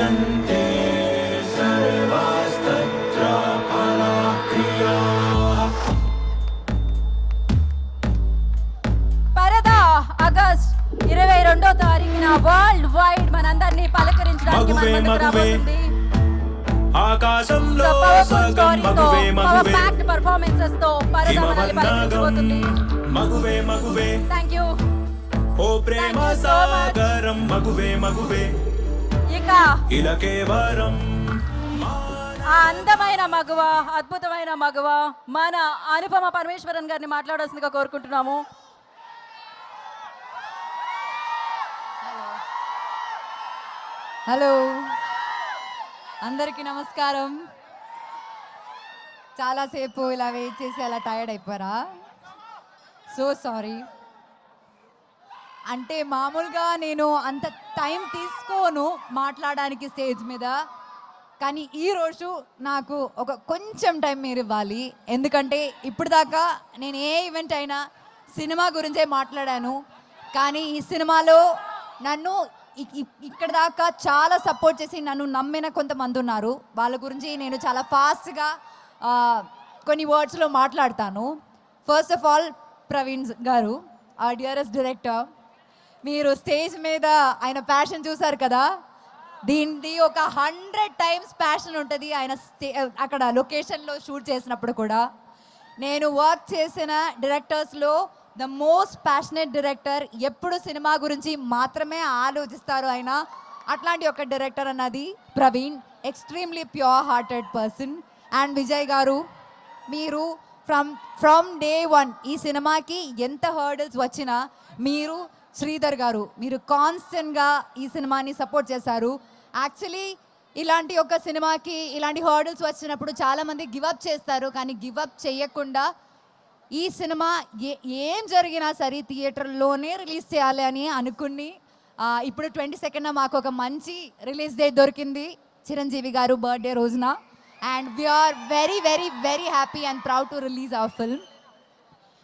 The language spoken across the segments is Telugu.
क्रियन्ते सर्वस्तत्र फलक्रियाः। పరదా ఆగస్ట్ 22వ తారీఖున వరల్డ్ వైడ్ మనందరినీ పలకరించడానికి మన ముందుకు రాబోతుంది. ఆకాశంలో పవర్ఫుల్ సగం మగువే మగువే ప్యాక్డ్ పర్ఫార్మెన్సెస్ తో పరదా మనల్ని పలకరించబోతుంది. మగువే మగువే థాంక్యూ. ఓ ప్రేమ సాగరం మగువే మగువే ఇక ఇలా కేవలం ఆ అందమైన మగువ, అద్భుతమైన మగువ మన అనుపమ పరమేశ్వరన్ గారిని మాట్లాడాల్సిందిగా కోరుకుంటున్నాము. హలో, అందరికీ నమస్కారం. చాలాసేపు ఇలా వెయిట్ చేసి అలా టైర్డ్ అయిపోయారా? So sorry. అంటే మామూలుగా నేను అంత టైం తీసుకోను మాట్లాడడానికి స్టేజ్ మీద, కానీ ఈరోజు నాకు ఒక కొంచెం టైం మీరు ఇవ్వాలి. ఎందుకంటే ఇప్పుడు దాకా నేను ఏ ఈవెంట్ అయినా సినిమా గురించే మాట్లాడాను, కానీ ఈ సినిమాలో నన్ను ఇక్కడ దాకా చాలా సపోర్ట్ చేసి నన్ను నమ్మిన కొంతమంది ఉన్నారు. వాళ్ళ గురించి నేను చాలా ఫాస్ట్గా కొన్ని వర్డ్స్లో మాట్లాడతాను. ఫస్ట్ ఆఫ్ ఆల్ ప్రవీణ్ గారు, ఆ డియరెస్ట్ డైరెక్టర్, మీరు స్టేజ్ మీద ఆయన ప్యాషన్ చూసారు కదా, దీనిది ఒక 100 టైమ్స్ ప్యాషన్ ఉంటుంది. ఆయన అక్కడ లొకేషన్లో షూట్ చేసినప్పుడు కూడా నేను వర్క్ చేసిన డైరెక్టర్స్లో ద మోస్ట్ ప్యాషనేట్ డైరెక్టర్. ఎప్పుడు సినిమా గురించి మాత్రమే ఆలోచిస్తారు ఆయన. అట్లాంటి ఒక డైరెక్టర్ అన్నది Praveen. Extremely pure hearted person. And Vijay గారు, మీరు ఫ్రమ్ డే వన్ ఈ సినిమాకి ఎంత హర్డల్స్ వచ్చినా మీరు, శ్రీధర్ గారు, మీరు కాన్స్టెంట్గా ఈ సినిమాని సపోర్ట్ చేశారు. యాక్చువల్లీ ఇలాంటి ఒక సినిమాకి ఇలాంటి హర్డల్స్ వచ్చినప్పుడు చాలామంది గివప్ చేస్తారు, కానీ గివప్ చేయకుండా ఈ సినిమా ఏం జరిగినా సరే థియేటర్లోనే రిలీజ్ చేయాలి అని అనుకుని ఇప్పుడు 22న మాకు ఒక మంచి రిలీజ్ డేట్ దొరికింది, చిరంజీవి గారు బర్త్డే రోజున. And we are very very very happy and proud to release our film.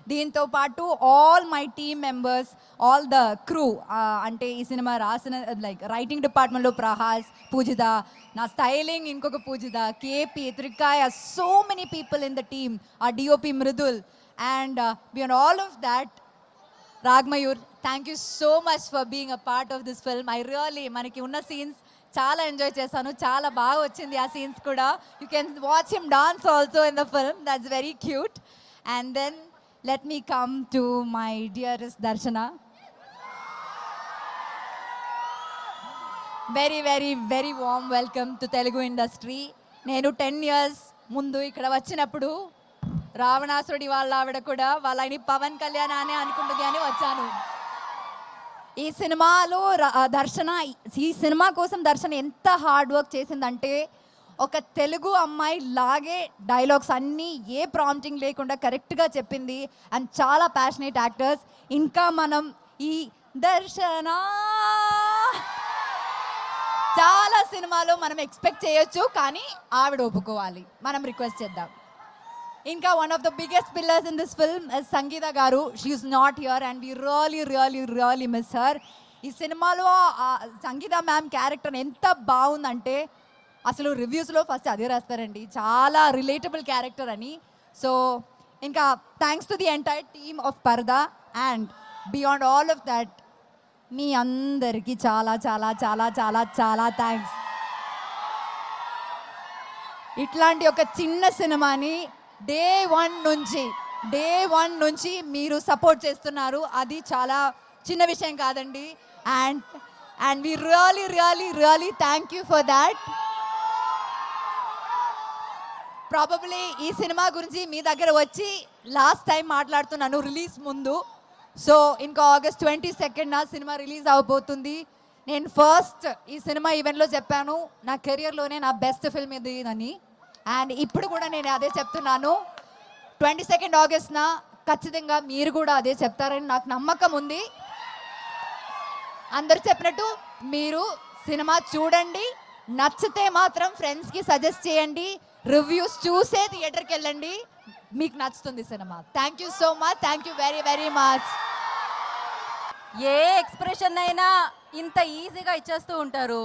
దీంతో పాటు all my team members, all the crew, అంటే ఈ సినిమా రాసిన లైక్ రైటింగ్ డిపార్ట్మెంట్లో ప్రహాస్, పూజిత, నా స్టైలింగ్ ఇంకొక Poojitha, KP, Trikaya, so many people in the team, ఆ DOP Mridul. And beyond all of that, Ragmayur, thank you so much for being a part of this film. I really, manaki unna scenes చాలా ఎంజాయ్ చేశాను, చాలా బాగా వచ్చింది ఆ సీన్స్ కూడా. You can watch him dance also in the film, that's very cute. And then let me come to my dearest Darshana. Very very very warm welcome to Telugu industry. నేను 10 years ముందు ఇక్కడ వచ్చినప్పుడు రావణాసురుడి వాళ్ళ ఆవిడ కూడా వాళ్ళ ఆయన పవన్ కళ్యాణ్ అనే అనుకుంటుంది అని వచ్చాను. ఈ సినిమాలో ఈ సినిమా కోసం దర్శన ఎంత హార్డ్ వర్క్ చేసిందంటే, ఒక తెలుగు అమ్మాయి లాగే డైలాగ్స్ అన్నీ ఏ ప్రాంప్టింగ్ లేకుండా కరెక్ట్గా చెప్పింది. అండ్ చాలా ప్యాషనేట్ యాక్టర్స్. ఇంకా మనం ఈ దర్శన చాలా సినిమాలో మనం ఎక్స్పెక్ట్ చేయొచ్చు, కానీ ఆవిడ ఒప్పుకోవాలి, మనం రిక్వెస్ట్ చేద్దాం. ఇంకా one of the biggest pillars in this film is Sangeetha garu. She is not here and we really really really miss her. ఈ సినిమాలో సంగీత మ్యామ్ క్యారెక్టర్ ఎంత బాగుందంటే అసలు రివ్యూస్లో ఫస్ట్ అదే రాస్తారండి, చాలా రిలేటబుల్ క్యారెక్టర్ అని. సో ఇంకా thanks to the entire team of Parada. And beyond all of that మీ అందరికీ చాలా చాలా చాలా చాలా చాలా థ్యాంక్స్. ఇట్లాంటి ఒక చిన్న సినిమాని డే వన్ నుంచి మీరు సపోర్ట్ చేస్తున్నారు, అది చాలా చిన్న విషయం కాదండి. And we really really really thank you for that. Probably ఈ సినిమా గురించి మీ దగ్గర వచ్చి లాస్ట్ టైం మాట్లాడుతున్నాను రిలీజ్ ముందు. సో ఇంకా ఆగస్ట్ 22న సినిమా రిలీజ్ అవబోతుంది. నేను ఫస్ట్ ఈ సినిమా ఈవెంట్లో చెప్పాను, నా కెరియర్లోనే నా బెస్ట్ ఫిల్మ్ ఇది అని. అండ్ ఇప్పుడు కూడా నేను అదే చెప్తున్నాను. 22 ఆగస్ట్న ఖచ్చితంగా మీరు కూడా అదే చెప్తారని నాకు నమ్మకం ఉంది. అందరు చెప్పినట్టు మీరు సినిమా చూడండి, నచ్చితే మాత్రం ఫ్రెండ్స్కి సజెస్ట్ చేయండి, రివ్యూస్ చూసే థియేటర్కి వెళ్ళండి, మీకు నచ్చుతుంది cinema. Thank you so much, thank you very very much. A expression అయినా ఇంత ఈజీగా ఇచ్చేస్తూ ఉంటారు.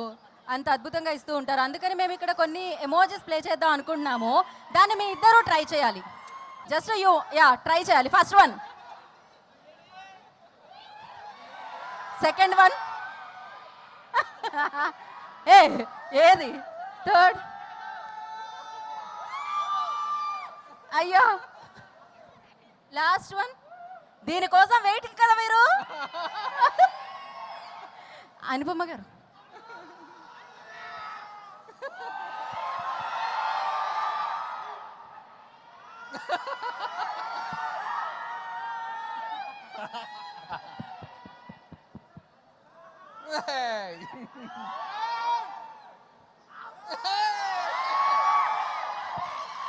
అంత అద్భుతంగా ఇస్తూ ఉంటారు. అందుకని మేము ఇక్కడ కొన్ని ఎమోజెస్ ప్లే చేద్దాం అనుకుంటున్నాము. దాన్ని మీ ఇద్దరు ట్రై చేయాలి. జస్ట్ ట్రై చేయాలి. ఫస్ట్ వన్, సెకండ్ వన్, ఏది థర్డ్, అయ్యో లాస్ట్ వన్. దీనికోసం వెయిటింగ్ కదా మీరు. అనుపమ గారు Hey!